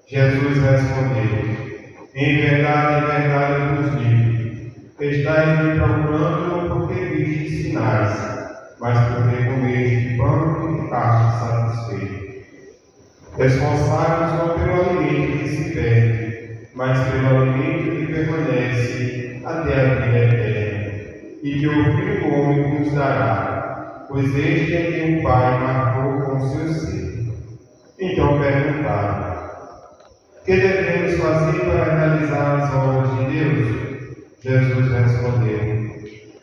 Jesus respondeu: em verdade eu vos digo, estáis me procurando não porque vistes sinais, mas porque comeste pão e ficaste satisfeitos. Esforçai-vos não pelo alimento que se perde, mas pelo alimento que permanece até a vida eterna, e que o Filho do Homem vos dará, pois este é quem o Pai marcou com o seu selo. Então perguntaram: que devemos fazer para realizar as obras de Deus? Jesus respondeu: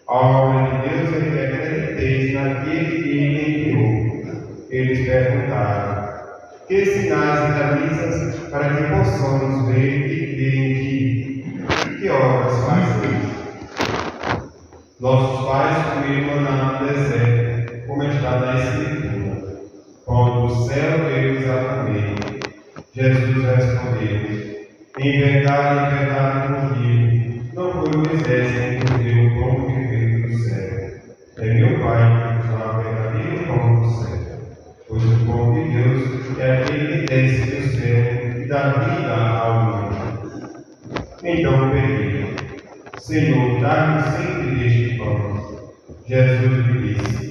a obra de Deus é que acrediteis naquele que ele enviou. Eles perguntaram: que sinais realizas para que possamos ver e crer em ti? Que obras fazes? Nossos pais comeram maná no deserto, como está na Escritura. Pão do céu veio-lhes a comer. Jesus respondeu: em verdade vos digo, não foi Moisés quem vos deu o pão que veio do céu. É meu Pai que vos dá o verdadeiro pão do céu. Pois o pão de Deus é aquele que desce do céu e dá vida ao mundo. Então perguntou: Senhor, dá-me sempre deste pão. Jesus lhe disse: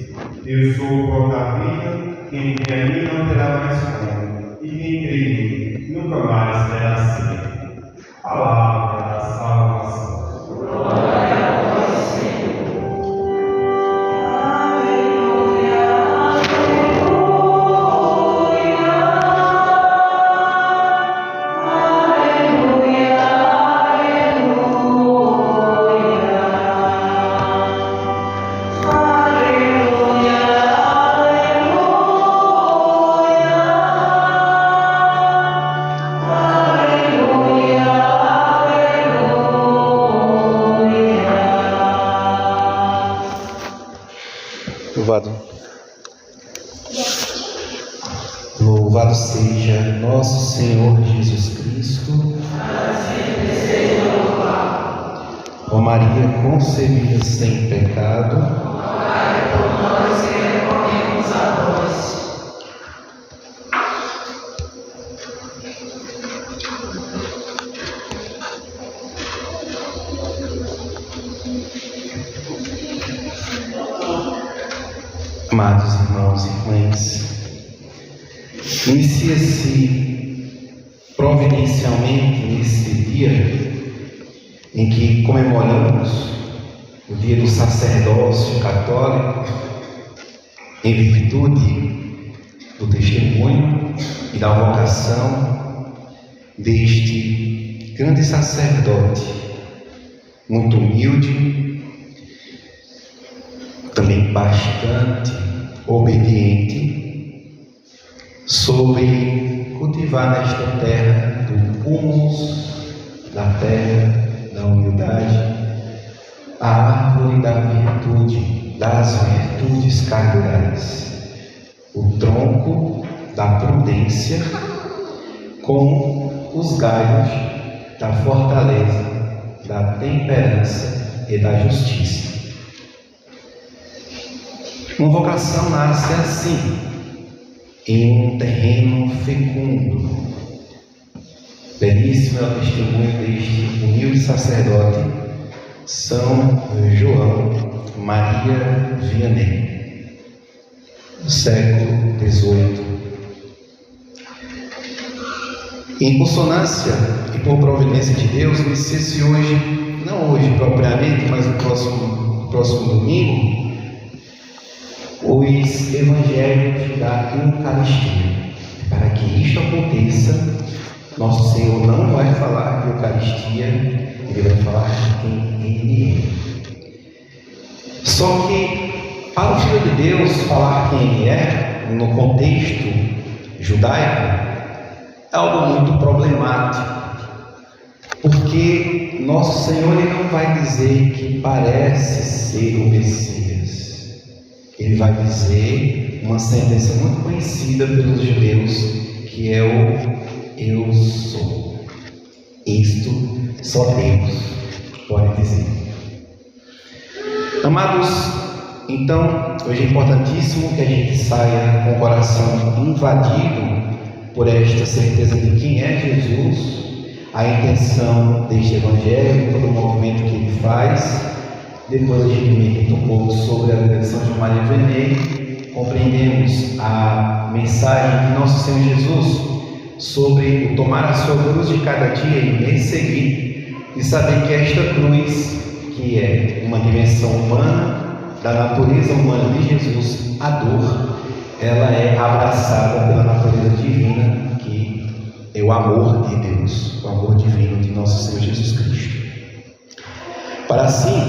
eu sou o pão da vida, quem vem a mim não terá mais fome, e quem crê em mim nunca mais terá sede. Palavra da salvação. Glória a vós, Senhor. Aleluia, aleluia, aleluia, Louvado seja nosso Senhor Jesus Cristo. Ó Maria concebida sem pecado, rogai por nós que recorremos a vós. Amados irmãos e irmãs, inicia-se providencialmente nesse dia em que comemoramos o dia do sacerdócio católico, em virtude do testemunho e da vocação deste grande sacerdote, muito humilde, também bastante obediente, soube cultivar nesta terra do humus, da terra da humildade, a árvore da virtude, das virtudes cardeais, o tronco da prudência com os galhos da fortaleza, da temperança e da justiça. Uma vocação nasce assim, em um terreno fecundo. Belíssimo é o testemunho deste humilde sacerdote, São João Maria Vianney, do século XVIII. Em consonância e por providência de Deus, inicia-se hoje, não hoje propriamente, mas no próximo domingo, os evangelhos da Eucaristia. Para que isto aconteça, nosso Senhor não vai falar de Eucaristia, Ele vai falar de quem Ele é. Só que, para o Filho de Deus falar quem Ele é, no contexto judaico, é algo muito problemático, porque nosso Senhor ele não vai dizer que parece ser o Messias. Ele vai dizer uma sentença muito conhecida pelos judeus, que é o eu sou. Isto só Deus pode dizer. Amados, então, hoje é importantíssimo que a gente saia com o coração invadido por esta certeza de quem é Jesus, a intenção deste Evangelho, todo o movimento que ele faz. Depois a gente medita um pouco sobre a vida de São João Maria Vianney, compreendemos a mensagem de Nosso Senhor Jesus sobre o tomar a sua cruz de cada dia e me seguir, e saber que esta cruz, que é uma dimensão humana, da natureza humana de Jesus, a dor, ela é abraçada pela natureza divina, que é o amor de Deus, o amor divino de Nosso Senhor Jesus Cristo. Para assim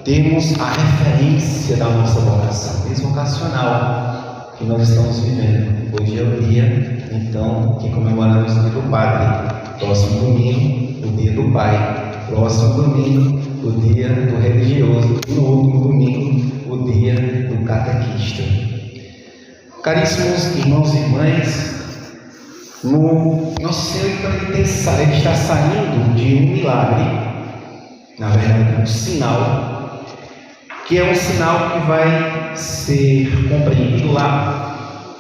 termos a referência da nossa vocação, mês vocacional que nós estamos vivendo. Hoje é o dia, então, que comemoramos o dia do Padre. Próximo domingo, o dia do Pai. Próximo domingo, o dia do religioso. No último domingo, o dia do catequista. Caríssimos irmãos e irmãs, Nosso Senhor, então, ele está saindo de um milagre, na verdade, um sinal, que é um sinal que vai ser compreendido lá,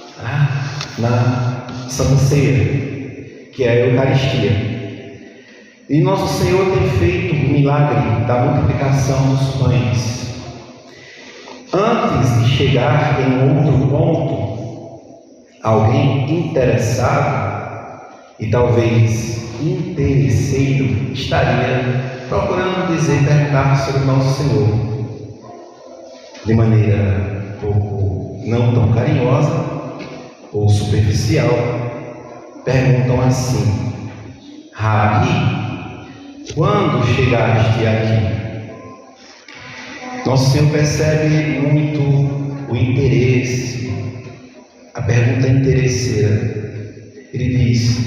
na Santa Ceia, que é a Eucaristia. E Nosso Senhor tem feito o milagre da multiplicação dos pães. Antes de chegar em outro ponto, alguém interessado e talvez interesseiro estaria procurando perguntar sobre Nosso Senhor, de maneira pouco não tão carinhosa ou superficial. Perguntam assim: Rabi, quando chegaste aqui? Nosso Senhor percebe muito o interesse, a pergunta interesseira. Ele diz: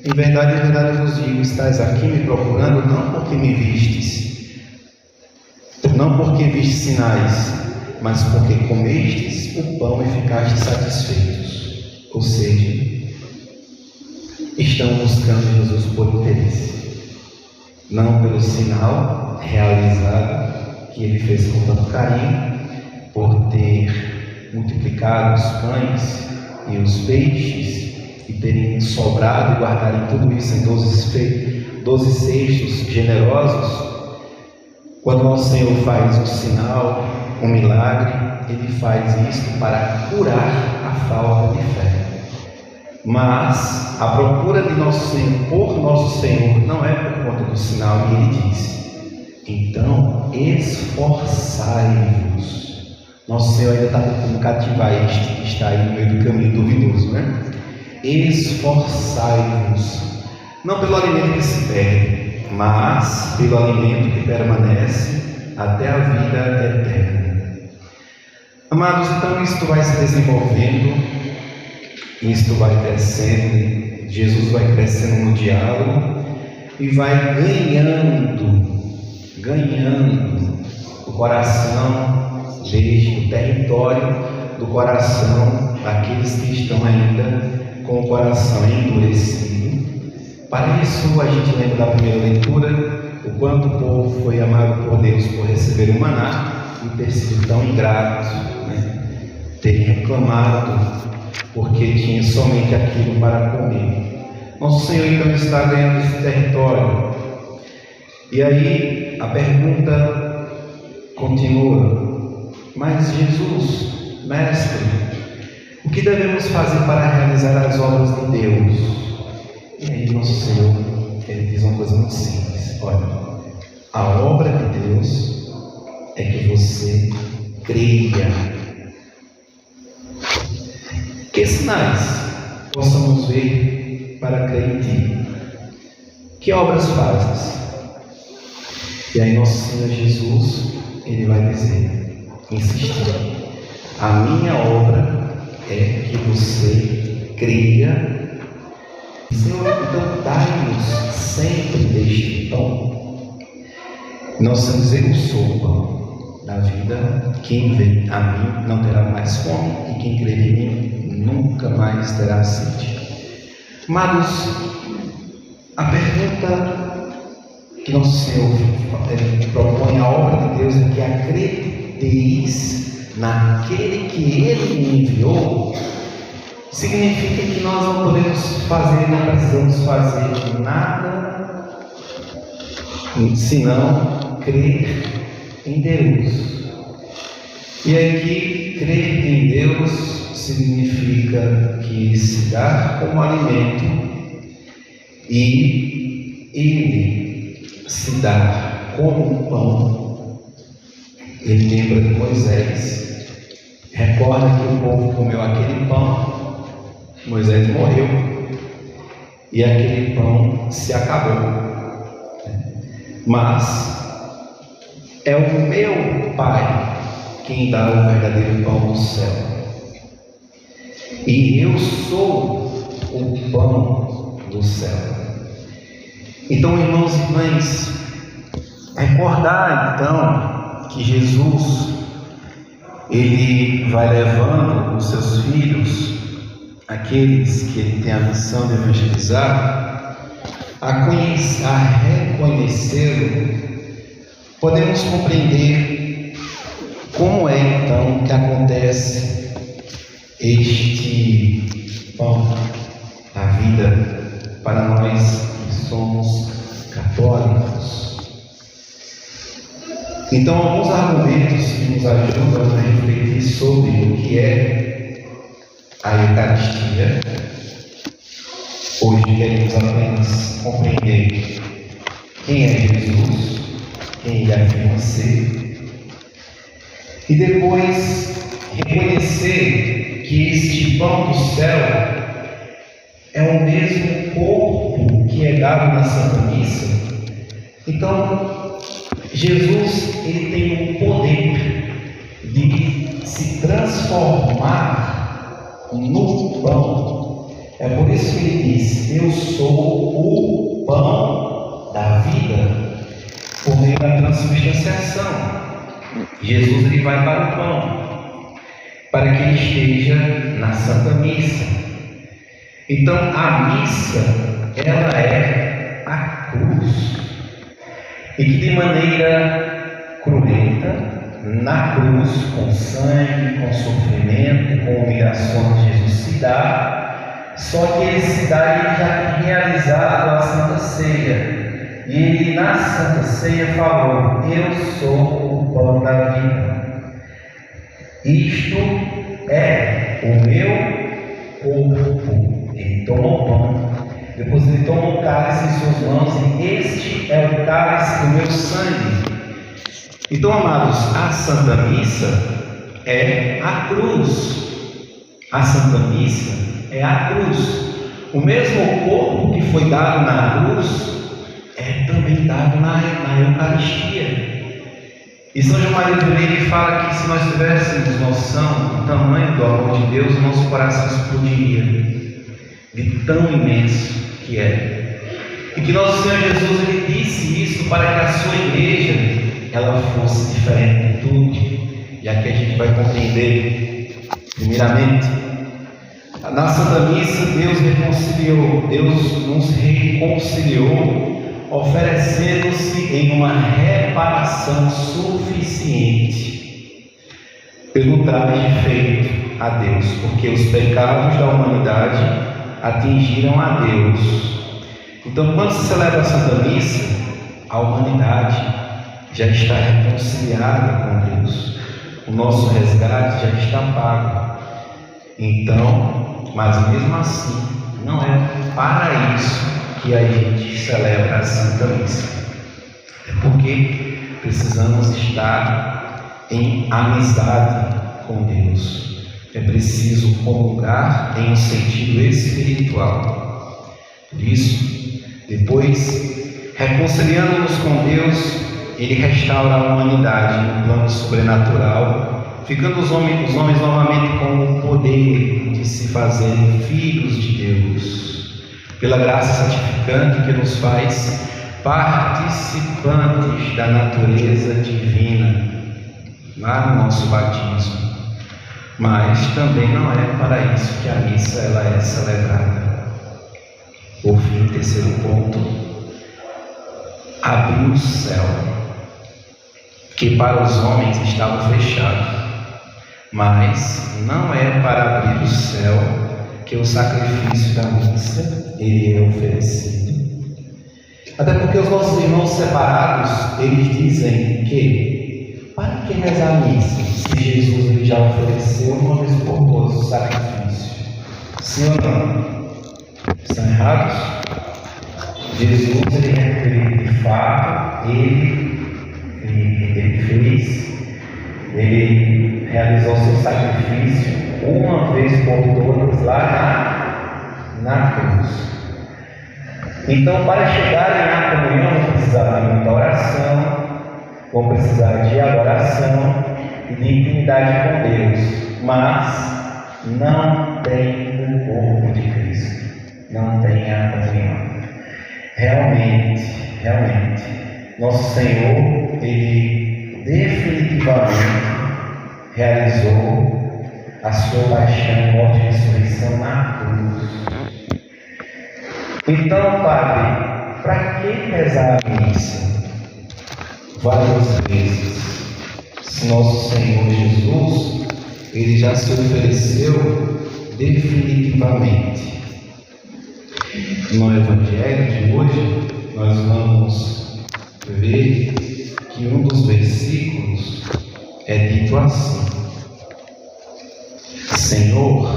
em verdade eu vos digo, estás aqui me procurando não porque me vistes, não porque vistes sinais, mas porque comestes o pão e ficastes satisfeitos. Ou seja, estão buscando Jesus por interesse, não pelo sinal realizado que ele fez com tanto carinho, por ter multiplicado os pães e os peixes e terem sobrado e guardarem tudo isso em 12 cestos generosos. Quando Nosso Senhor faz um sinal, um milagre, ele faz isto para curar a falta de fé. Mas a procura de Nosso Senhor por Nosso Senhor não é por conta do sinal, e ele diz: então esforçai-vos. Nosso Senhor ainda está tentando cativar este que está aí no meio do caminho duvidoso, né? Esforçai-vos, não pelo alimento que se perde, mas pelo alimento que permanece até a vida eterna. Amados, então isto vai se desenvolvendo, isto vai crescendo, Jesus vai crescendo no diálogo e vai ganhando o coração, desde o território do coração daqueles que estão ainda com o coração endurecido. Para isso, a gente lembra da primeira leitura, o quanto o povo foi amado por Deus por receber o maná e ter sido tão ingrato, ter reclamado porque tinha somente aquilo para comer. Nosso Senhor então está ganhando esse território. E aí a pergunta continua: mas Jesus, Mestre, o que devemos fazer para realizar as obras de Deus? E aí Nosso Senhor, ele diz uma coisa muito simples: olha, a obra de Deus é que você creia. Que sinais possamos ver para crer em ti? Que obras fazes? E aí Nosso Senhor Jesus, ele vai dizer, insistir: a minha obra é que você creia. Senhor, então dai-nos sempre deste pão. Nós vamos dizer: eu sou o pão da vida, quem vem a mim não terá mais fome, e quem crer em mim nunca mais terá sede. Amados, a pergunta que Nosso Senhor propõe à obra de Deus é que acrediteis naquele que Ele me enviou. significa que nós não podemos fazer, não precisamos fazer nada senão crer em Deus. E aqui, crer em Deus significa que se dar como alimento e Ele se dar como pão. Ele lembra de Moisés, recorda que o povo comeu aquele pão, Moisés morreu e aquele pão se acabou. Mas é o meu Pai quem dá o verdadeiro pão do céu. E eu sou o pão do céu. Então, irmãos e irmãs, recordar então que Jesus, Ele vai levando os seus filhos, aqueles que Ele tem a missão de evangelizar, a reconhecê-lo, podemos compreender como é então que acontece este pão da vida para nós que somos católicos. Então, alguns argumentos que nos ajudam a refletir sobre o que é a Eucaristia. Hoje queremos apenas compreender quem é Jesus, quem Ele afirma ser, e depois reconhecer que este pão do céu é o mesmo corpo que é dado na Santa Missa. Então, Jesus, Ele tem o poder de se transformar no pão. É por isso que Ele diz: eu sou o pão da vida, por meio da transubstanciação. Jesus, Ele vai para o pão, para que Ele esteja na Santa Missa. Então, a missa, ela é a cruz, e que de maneira cruenta, na cruz, com sangue, com sofrimento, com humilhações, Jesus se dá. Só que Ele se dá, Ele já tem realizado a Santa Ceia. E Ele na Santa Ceia falou: eu sou o pão da vida. Isto é o meu corpo. Ele toma o pão, depois Ele toma o cálice em suas mãos, e este é o cálice do meu sangue. Então, amados, a Santa Missa é a cruz. A Santa Missa é a cruz. O mesmo corpo que foi dado na cruz é também dado na Eucaristia. E São João Maria Vianney fala que se nós tivéssemos noção do tamanho do amor de Deus, o nosso coração explodiria de tão imenso que é. E que nosso Senhor Jesus, Ele disse isso para que a sua igreja ela fosse diferente de tudo. E aqui a gente vai compreender, primeiramente, na Santa Missa, Deus nos reconciliou, oferecendo-se em uma reparação suficiente pelo traje feito a Deus, porque os pecados da humanidade atingiram a Deus. Então, quando se celebra a Santa Missa, a humanidade já está reconciliada com Deus, o nosso resgate já está pago. Então, mas mesmo assim, não é para isso que a gente celebra a Santa Missa. É porque precisamos estar em amizade com Deus. É preciso comungar em um sentido espiritual. Por isso, depois, reconciliando-nos com Deus, Ele restaura a humanidade no plano sobrenatural, ficando os homens novamente com o poder de se fazerem filhos de Deus, pela graça santificante que nos faz participantes da natureza divina, lá no nosso batismo. Mas também não é para isso que a missa ela é celebrada. Por fim, terceiro ponto, abrir o céu, que para os homens estava fechado. Mas não é para abrir o céu que o sacrifício da missa ele é oferecido. Até porque os nossos irmãos separados, eles dizem que para que rezar a missa se Jesus ele já ofereceu uma vez por todas o sacrifício? Sim ou não? Estão errados? Jesus, ele de fato, ele fez, ele realizou seu sacrifício uma vez por todas lá na cruz. Então, para chegarem na comunhão, vão precisar de muita oração, vão precisar de adoração e de intimidade com Deus, mas não tem o corpo de Cristo, não tem a comunhão. Realmente, nosso Senhor, ele definitivamente realizou a sua paixão, morte e ressurreição na cruz. Então, Padre, para que rezar a missa várias vezes, se nosso Senhor Jesus, ele já se ofereceu definitivamente? No Evangelho de hoje, nós vamos ver que um dos versículos é dito assim: Senhor,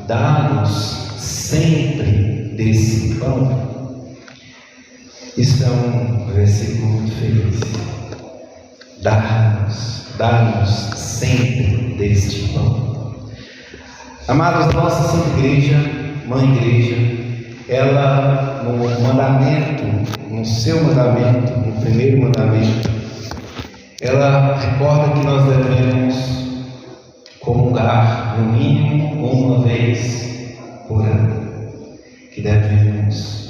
dá-nos sempre desse pão. Isso é um versículo muito feliz. Dá-nos sempre deste pão. Amados, nossa Santa Igreja, Mãe Igreja, ela no mandamento, no seu mandamento, no primeiro mandamento, ela recorda que nós devemos comungar no mínimo uma vez por ano, que devemos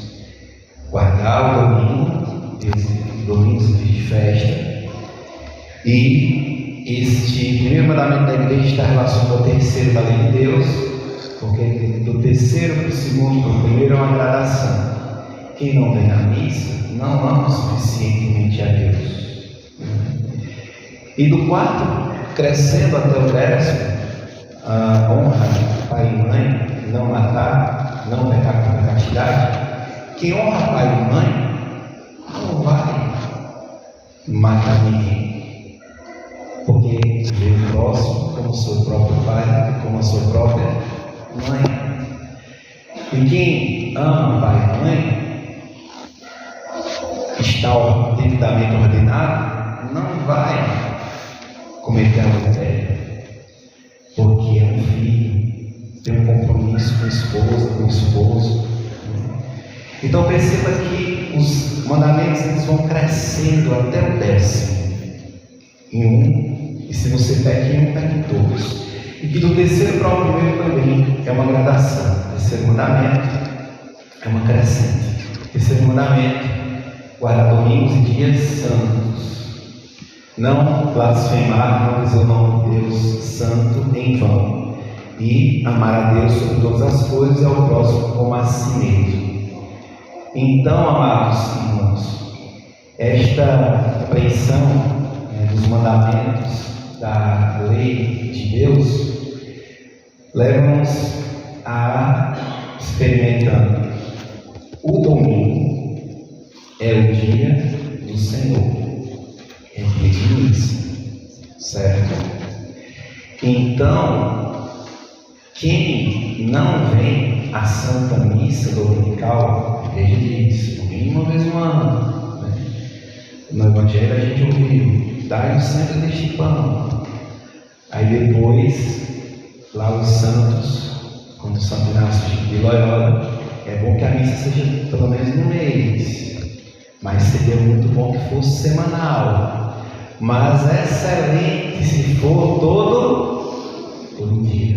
guardar o domingo, os domingos de festa, e este primeiro mandamento da igreja está relacionado ao terceiro da lei de Deus, porque do terceiro para o segundo para o primeiro é uma gradação. Quem não vem à missa não ama suficientemente a Deus. E do quarto, crescendo até o décimo, a honra pai e mãe, não matar, não pecar com castidade. Quem honra pai e mãe não vai matar ninguém, porque vê o próximo como o seu próprio pai, como a sua própria mãe. E quem ama pai e mãe, está devidamente ordenado, não vai cometer adultério, porque é um filho, tem um compromisso com a esposa, com o esposo. Então perceba que os mandamentos eles vão crescendo até o décimo em um, e se você peca em um, peca em todos. E que do terceiro para o primeiro também é uma gradação. O terceiro mandamento é uma crescente. O terceiro mandamento, guardar domingos e dias santos. Não blasfemar, não dizer o nome de Deus santo em vão. E amar a Deus sobre todas as coisas e ao próximo como a si mesmo. Então, amados irmãos, esta apreensão dos mandamentos da lei de Deus leva-nos a experimentar o domingo é o dia do Senhor, é dia de missa, certo? Então, quem não vem à Santa Missa Dominical, a igreja diz, no mínimo uma vez no ano, né? No Evangelho a gente ouviu, dai-nos sempre deste pão. Aí depois, lá os santos, como Santo Inácio de Loyola, é bom que a missa seja pelo menos no mês, mas seria muito bom que fosse semanal, mas é excelente se for todo dia,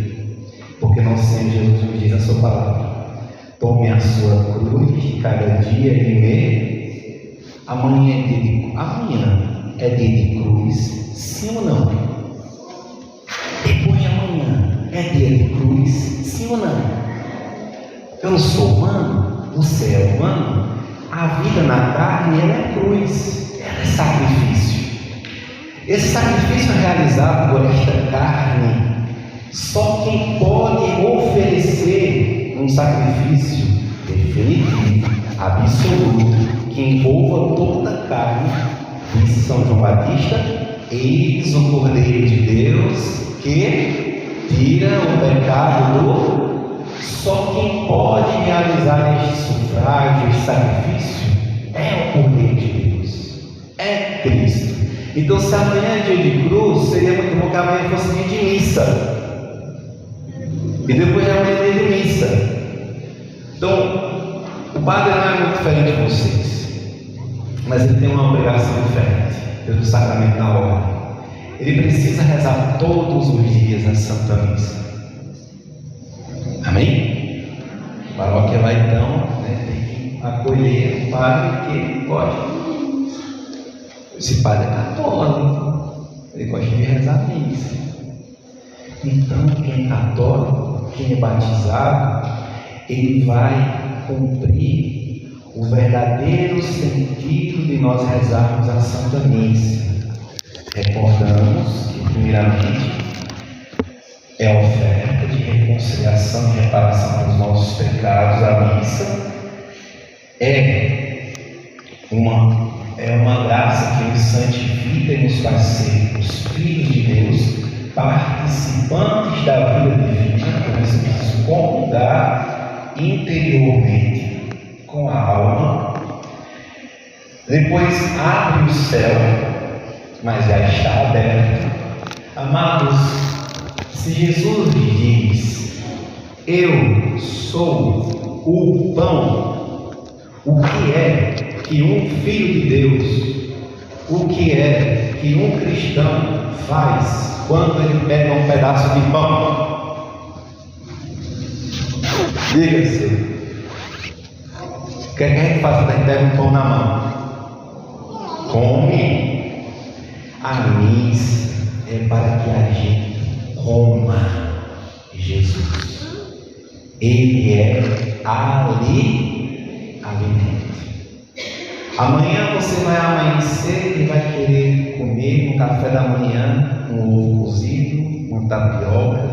porque nosso Senhor Jesus nos diz a sua palavra: tome a sua cruz cada dia e me. Amanhã é dia de cruz, sim ou não? Depois de amanhã é dia de cruz, sim ou não? Eu não sou humano, você é humano. A vida na carne, ela é cruz, ela é sacrifício. Esse sacrifício é realizado por esta carne Só quem pode oferecer um sacrifício definitivo, absoluto, que envolva toda a carne, disse São João Batista: eis o Cordeiro de Deus que tira o pecado do... Só quem pode realizar este sufrágio, este sacrifício, é o Cordeiro de Deus, é Cristo. Então, se amanhã é dia de cruz, seria muito bom que amanhã fosse dia de missa, e depois de amanhã é dia de missa. Então, o padre não é muito diferente de vocês, mas ele tem uma obrigação diferente pelo sacramento da ordem. Ele precisa rezar todos os dias a Santa Missa. Amém? A paróquia vai então, tem que acolher o padre que pode. Esse padre é católico, ele gosta de rezar a missa. Então, quem é católico, quem é batizado, ele vai cumprir o verdadeiro sentido de nós rezarmos a Santa Missa. Recordamos que, primeiramente, é a oferta de reconciliação e reparação dos nossos pecados. A missa é uma graça que nos santifica e nos faz ser os filhos de Deus, participantes da vida divina, que nós precisamos comungar interiormente com a alma. Depois abre o céu, mas já está aberto. Amados, se Jesus diz: eu sou o pão, o que é que um filho de Deus, o que é que um cristão faz quando ele pega um pedaço de pão? Diga-se, o que é que a gente faz quando a gente pega um pão na mão? Come. A missa é para que a gente coma Jesus. Ele é alimento. Amanhã você vai amanhecer e vai querer comer no café da manhã um ovo cozido, uma tapioca,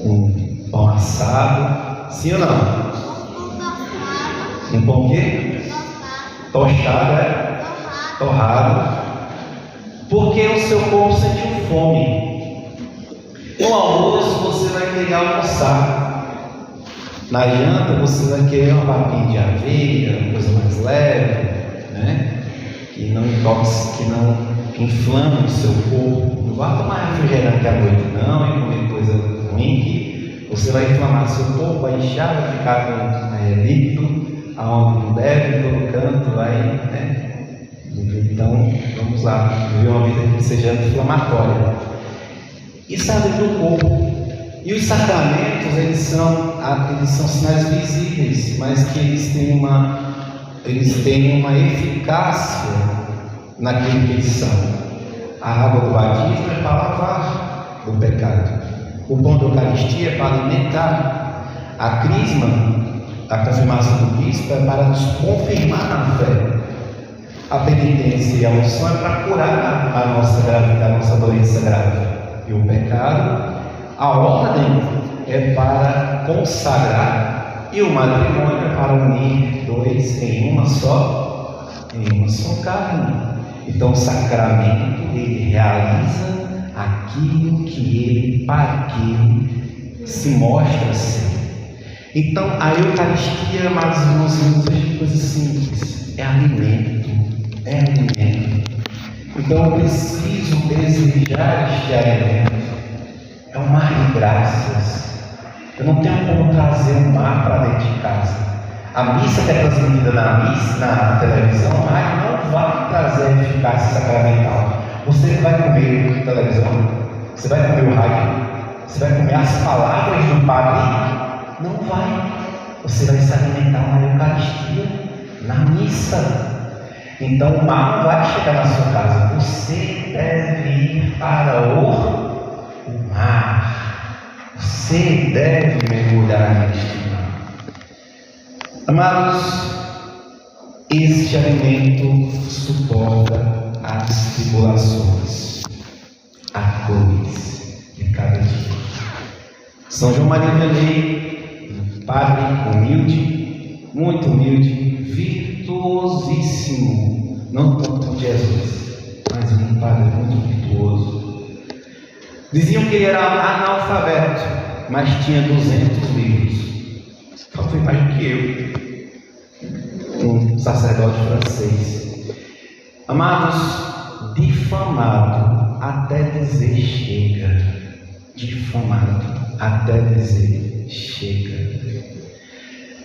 um pão assado. Sim ou não? Um pão quê? Tostado, torrado. Porque o seu corpo sentiu fome. No almoço você vai querer almoçar. Na janta você vai querer uma papinha de aveia, uma coisa mais leve, né? Que não inflame o seu corpo. Não vá tomar refrigerante à noite não, e comer coisa ruim, que você vai inflamar seu corpo, vai inchar, vai ficar com líquido aonde não deve, em todo canto, vai, né? Então, vamos lá, viver uma vida que seja inflamatória. Isso é a vida do corpo. E os sacramentos, eles são sinais visíveis, mas que eles têm uma eficácia naquilo que eles são. A água do batismo é para lavar do pecado. O pão da Eucaristia é para alimentar. A crisma, a confirmação do bispo, é para nos confirmar na fé. A penitência e a unção é para curar a nossa doença grave. E o pecado, a ordem é para consagrar, e o matrimônio é para unir dois em uma só carne. Então o sacramento, ele realiza aquilo que para aquilo se mostra ser. Então a Eucaristia, amados irmãos, não é coisa simples, é alimento. É alimento. Então eu preciso desejar este alimento. É um mar de graças. Eu não tenho como trazer um mar para dentro de casa. A missa que é transmitida na televisão, não vai trazer a eficácia sacramental. Você vai comer televisão, você vai comer o rádio, você vai comer as palavras do padre? Não vai. Você vai se alimentar na Eucaristia, na missa. Então o mar não vai chegar na sua casa. Você deve ir para o mar. Você deve mergulhar neste mar. Amados, este alimento suporta as tribulações, a cruz de cada dia. São João Maria Vianney, padre humilde, muito humilde, virtuosíssimo, não tanto como Jesus, mas um padre muito virtuoso. Diziam que ele era analfabeto, mas tinha 200 livros. Só foi mais do que eu, um sacerdote francês. Amados, difamado até dizer chega. Difamado até dizer chega.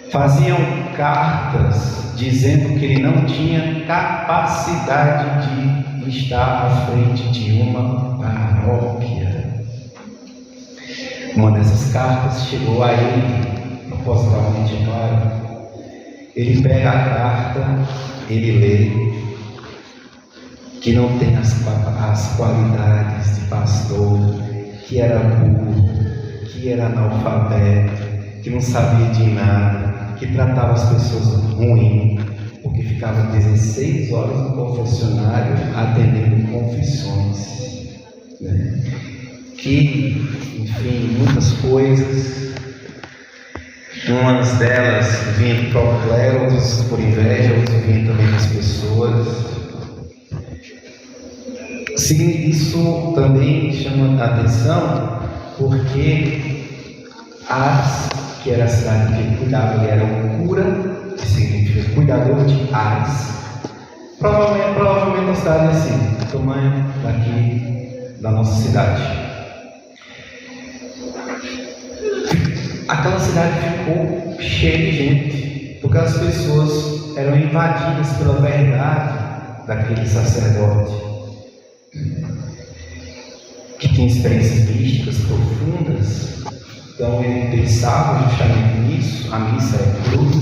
Faziam cartas dizendo que ele não tinha capacidade de estar à frente de uma paróquia. Uma dessas cartas chegou a ele, propositalmente, é claro. Ele pega a carta, ele lê que não tem as qualidades de pastor, que era burro, que era analfabeto, que não sabia de nada, que tratava as pessoas ruim, porque ficava 16 horas no confessionário atendendo confissões, né? Que, enfim, muitas coisas, umas delas vinham do próprio clero, outras por inveja, outras vinham também das pessoas. Isso também chama a atenção porque Ars, que era a cidade que ele cuidava, ele era um cura, que significa cuidador de Ars. Provavelmente uma cidade assim, do tamanho daqui da nossa cidade. Aquela cidade ficou cheia de gente, porque as pessoas eram invadidas pela verdade daquele sacerdote, que tinha experiências místicas profundas. Então ele pensava justamente nisso. A missa é cruz,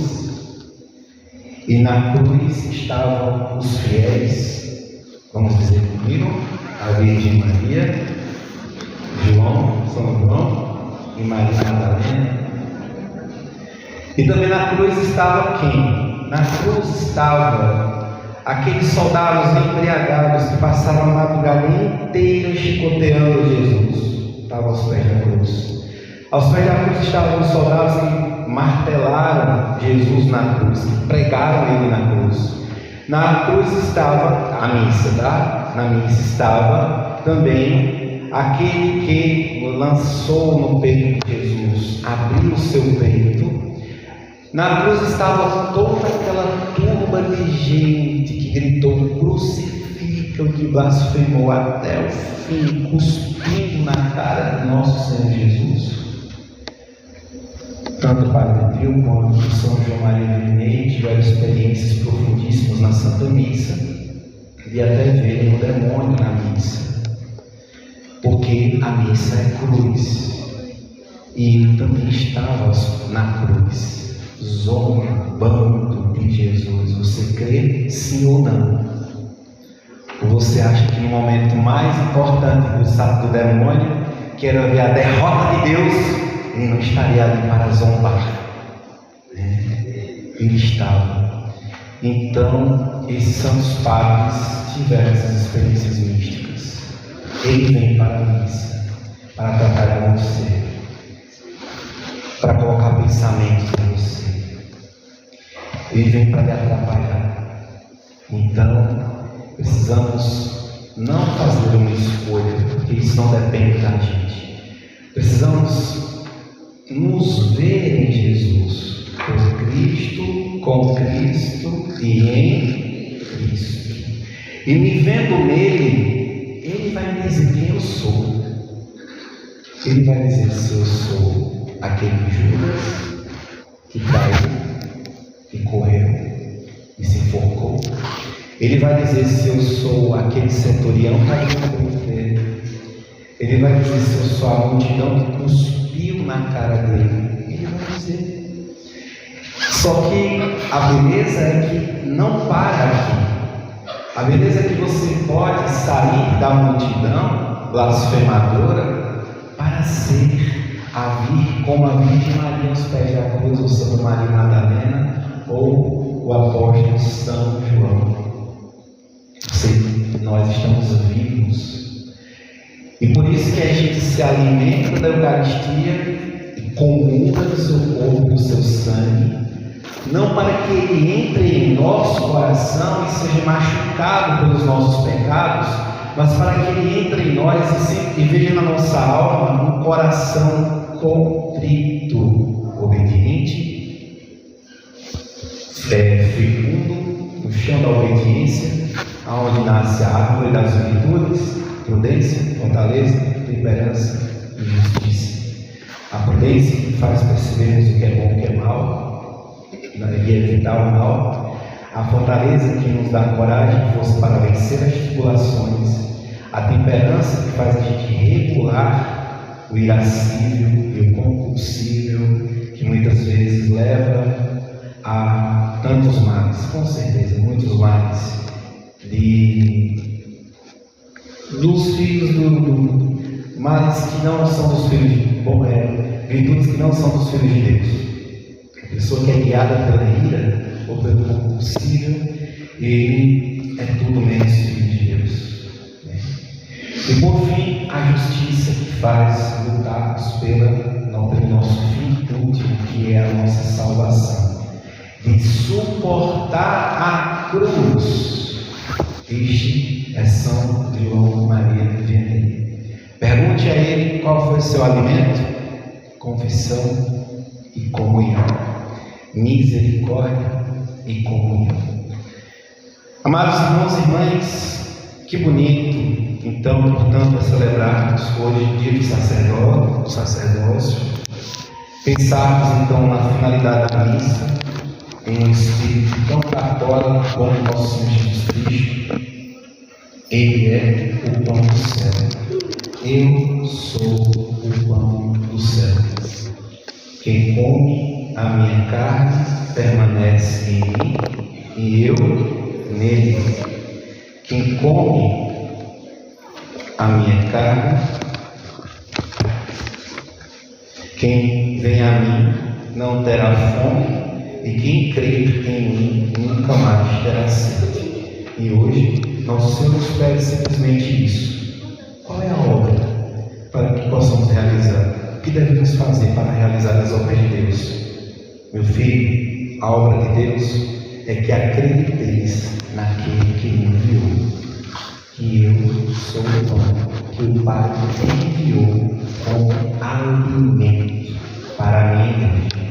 e na cruz estavam os fiéis, vamos dizer comigo, a Virgem Maria, São João e Maria Madalena. E também na cruz estava quem? Na cruz estava aqueles soldados embriagados que passaram a madrugada inteira chicoteando Jesus. Estavam aos pés da cruz. Aos pés da cruz estavam os soldados que martelaram Jesus na cruz, que pregaram ele na cruz. Na cruz estava a missa, tá? Na missa estava também aquele que lançou no peito de Jesus, abriu o seu peito. Na cruz estava toda aquela turba de gente que gritou crucifica, que blasfemou até o fim, cuspindo na cara de nosso Senhor Jesus. Tanto o Padre Pio quanto o São João Maria Vianney tiveram experiências profundíssimas na Santa Missa, e até verem o demônio na missa, porque a missa é cruz, e ele também estava na cruz, zombando de Jesus. Você crê sim ou não? Ou você acha que no momento mais importante do demônio, que era ver a derrota de Deus, ele não estaria ali para zombar? Ele estava. Então, esses santos padres tiveram essas experiências místicas. Ele vem para a missa, para atrapalhar você, para colocar pensamentos em você. Ele vem para lhe atrapalhar. Então, precisamos não fazer uma escolha, porque isso não depende da gente. Precisamos nos ver em Jesus, por Cristo, com Cristo e em Cristo. E me vendo nele, ele vai me dizer quem eu sou. Ele vai dizer se eu sou aquele Judas que caiu, que correu e se enforcou. Ele vai dizer se eu sou aquele centurião que caiu no enfermo. Ele vai dizer se eu sou a multidão que cuspiu na cara dele. Ele vai dizer. Só que a beleza é que não para aqui. A beleza é que você pode sair da multidão blasfemadora para ser a vir como a Virgem Maria aos pés da cruz, ou Santa Maria Madalena, ou o apóstolo São João. Nós estamos vivos. E por isso que a gente se alimenta da Eucaristia comunda do seu corpo e do seu sangue, não para que ele entre em nosso coração e seja machucado pelos nossos pecados, mas para que ele entre em nós e veja na nossa alma um coração contrito, obediente, fecundo, no chão da obediência, aonde nasce a árvore das virtudes, prudência, fortaleza, temperança e justiça. A prudência que faz percebermos o que é bom e o que é mal, e evitar o mal. A fortaleza que nos dá coragem e força para vencer as tribulações. A temperança que faz a gente regular o irascível e o compulsível, que muitas vezes leva a tantos males, com certeza, muitos males, dos filhos males que não são dos filhos de virtudes que não são dos filhos de Deus. A pessoa que é guiada pela ira ou pelo compulsível, ele é tudo menos filho de Deus, né? E por fim, a justiça que faz lutarmos pelo nosso fim último, que é a nossa salvação, de suportar a cruz. Este é São João Maria Vianney. Pergunte a ele qual foi seu alimento: confissão e comunhão, misericórdia e comunhão. Amados irmãos e irmãs, que bonito, então, portanto, é celebrarmos hoje o dia do sacerdócio, pensarmos então na finalidade da missa, em um espírito tão católico como nosso Senhor Jesus Cristo. Ele é o pão do céu. Eu sou o pão do céu. Quem come a minha carne permanece em mim e eu nele. Quem come a minha carne, quem vem a mim não terá fome, e quem crer em mim nunca mais terá sede. E hoje nosso Senhor nos pede simplesmente isso. Qual é a obra para que possamos realizar? O que devemos fazer para realizar as obras de Deus? Meu filho, a obra de Deus é que acrediteis naquele que me enviou, que eu sou o pão que o Pai enviou como alimento para a minha igreja.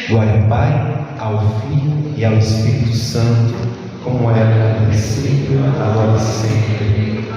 Glória ao Pai, ao Filho e ao Espírito Santo, como era no princípio, agora e sempre.